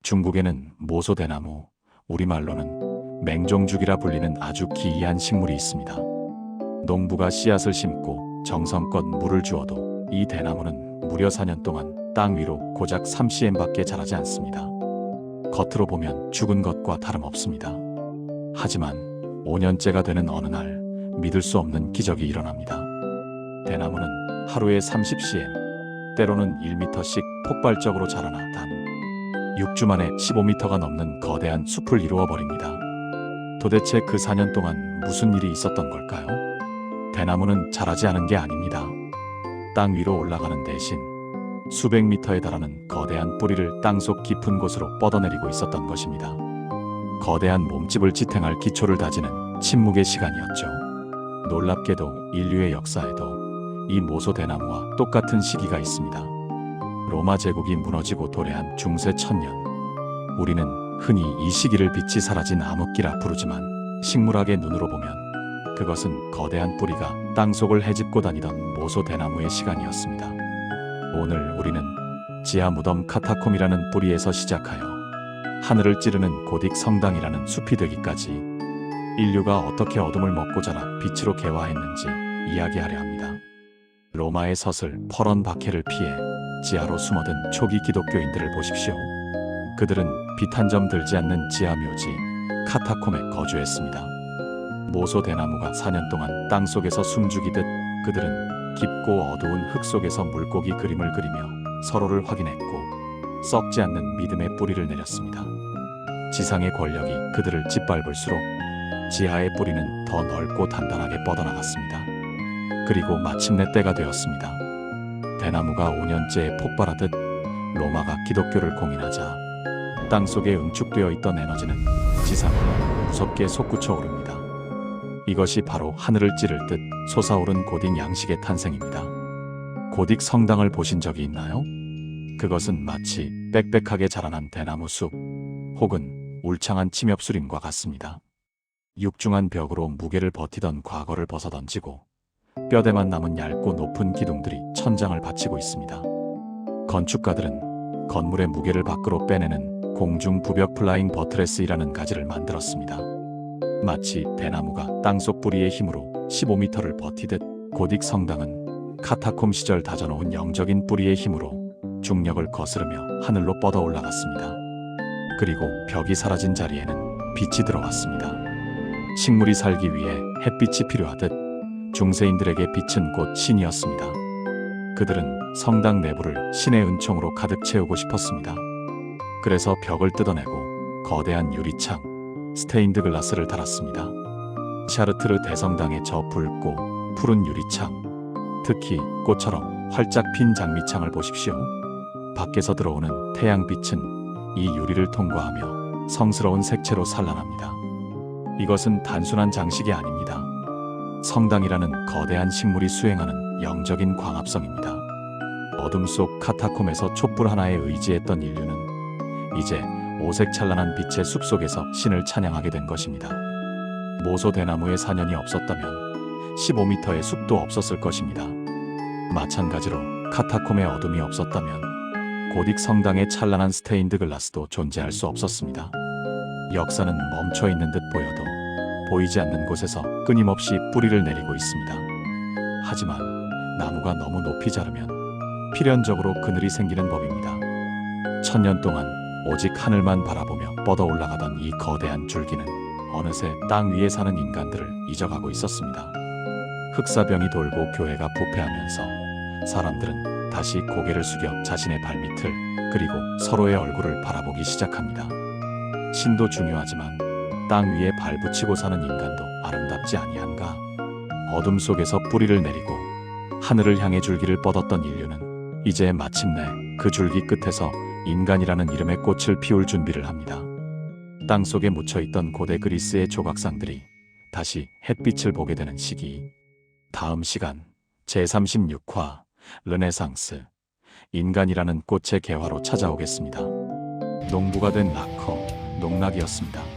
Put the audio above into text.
중국에는 모소대나무, 우리말로는 맹종죽이라 불리는 아주 기이한 식물이 있습니다. 농부가 씨앗을 심고 정성껏 물을 주어도 이 대나무는 무려 4년 동안 땅 위로 고작 3cm밖에 자라지 않습니다. 겉으로 보면 죽은 것과 다름없습니다. 하지만 5년째가 되는 어느 날 믿을 수 없는 기적이 일어납니다. 대나무는 하루에 30cm, 때로는 1m씩 폭발적으로 자라나 단 6주 만에 15m가 넘는 거대한 숲을 이루어버립니다. 도대체 그 4년 동안 무슨 일이 있었던 걸까요? 대나무는 자라지 않은 게 아닙니다. 땅 위로 올라가는 대신 수백 미터에 달하는 거대한 뿌리를 땅속 깊은 곳으로 뻗어내리고 있었던 것입니다. 거대한 몸집을 지탱할 기초를 다지는 침묵의 시간이었죠. 놀랍게도 인류의 역사에도 이 모소대나무와 똑같은 시기가 있습니다. 로마 제국이 무너지고 도래한 중세 1000년. 우리는 흔히 이 시기를 빛이 사라진 암흑기라 부르지만 식물학의 눈으로 보면 그것은 거대한 뿌리가 땅속을 헤집고 다니던 모소대나무의 시간이었습니다. 오늘 우리는 지하 무덤 카타콤이라는 뿌리에서 시작하여 하늘을 찌르는 고딕 성당이라는 숲이 되기까지 인류가 어떻게 어둠을 먹고 자라 빛으로 개화했는지 이야기하려 합니다. 로마의 서슬 퍼런 박해를 피해 지하로 숨어든 초기 기독교인들을 보십시오. 그들은 빛 한 점 들지 않는 지하 묘지 카타콤에 거주했습니다. 모소대나무가 4년 동안 땅속에서 숨죽이듯 그들은 깊고 어두운 흙 속에서 물고기 그림을 그리며 서로를 확인했고 썩지 않는 믿음의 뿌리를 내렸습니다. 지상의 권력이 그들을 짓밟을수록 지하의 뿌리는 더 넓고 단단하게 뻗어나갔습니다. 그리고 마침내 때가 되었습니다. 대나무가 5년째에 폭발하듯 로마가 기독교를 공인하자 땅속에 응축되어 있던 에너지는 지상으로 무섭게 솟구쳐 오릅니다. 이것이 바로 하늘을 찌를 듯 솟아오른 고딕 양식의 탄생입니다. 고딕 성당을 보신 적이 있나요? 그것은 마치 빽빽하게 자라난 대나무 숲 혹은 울창한 침엽수림과 같습니다. 육중한 벽으로 무게를 버티던 과거를 벗어던지고 뼈대만 남은 얇고 높은 기둥들이 천장을 받치고 있습니다. 건축가들은 건물의 무게를 밖으로 빼내는 공중 부벽 플라잉 버트레스이라는 가지를 만들었습니다. 마치 대나무가 땅속 뿌리의 힘으로 15m를 버티듯 고딕 성당은 카타콤 시절 다져놓은 영적인 뿌리의 힘으로 중력을 거스르며 하늘로 뻗어 올라갔습니다. 그리고 벽이 사라진 자리에는 빛이 들어왔습니다. 식물이 살기 위해 햇빛이 필요하듯 중세인들에게 빛은 곧 신이었습니다. 그들은 성당 내부를 신의 은총으로 가득 채우고 싶었습니다. 그래서 벽을 뜯어내고 거대한 유리창, 스테인드 글라스를 달았습니다. 샤르트르 대성당의 저 붉고 푸른 유리창, 특히 꽃처럼 활짝 핀 장미창을 보십시오. 밖에서 들어오는 태양빛은 이 유리를 통과하며 성스러운 색채로 산란합니다. 이것은 단순한 장식이 아닙니다. 성당이라는 거대한 식물이 수행하는 영적인 광합성입니다. 어둠 속 카타콤에서 촛불 하나에 의지했던 인류는 이제 오색 찬란한 빛의 숲속에서 신을 찬양하게 된 것입니다. 모소대나무의 사년이 없었다면 15m의 숲도 없었을 것입니다. 마찬가지로 카타콤의 어둠이 없었다면 고딕 성당의 찬란한 스테인드 글라스도 존재할 수 없었습니다. 역사는 멈춰있는 듯 보여도 보이지 않는 곳에서 끊임없이 뿌리를 내리고 있습니다. 하지만 나무가 너무 높이 자르면 필연적으로 그늘이 생기는 법입니다. 1000년 동안 오직 하늘만 바라보며 뻗어 올라가던 이 거대한 줄기는 어느새 땅 위에 사는 인간들을 잊어가고 있었습니다. 흑사병이 돌고 교회가 부패하면서 사람들은 다시 고개를 숙여 자신의 발밑을 그리고 서로의 얼굴을 바라보기 시작합니다. 신도 중요하지만 땅 위에 발붙이고 사는 인간도 아름답지 아니한가? 어둠 속에서 뿌리를 내리고 하늘을 향해 줄기를 뻗었던 인류는 이제 마침내 그 줄기 끝에서 인간이라는 이름의 꽃을 피울 준비를 합니다. 땅속에 묻혀있던 고대 그리스의 조각상들이 다시 햇빛을 보게 되는 시기. 다음 시간 제36화 르네상스 인간이라는 꽃의 개화로 찾아오겠습니다. 농부가 된 라커 농락이었습니다.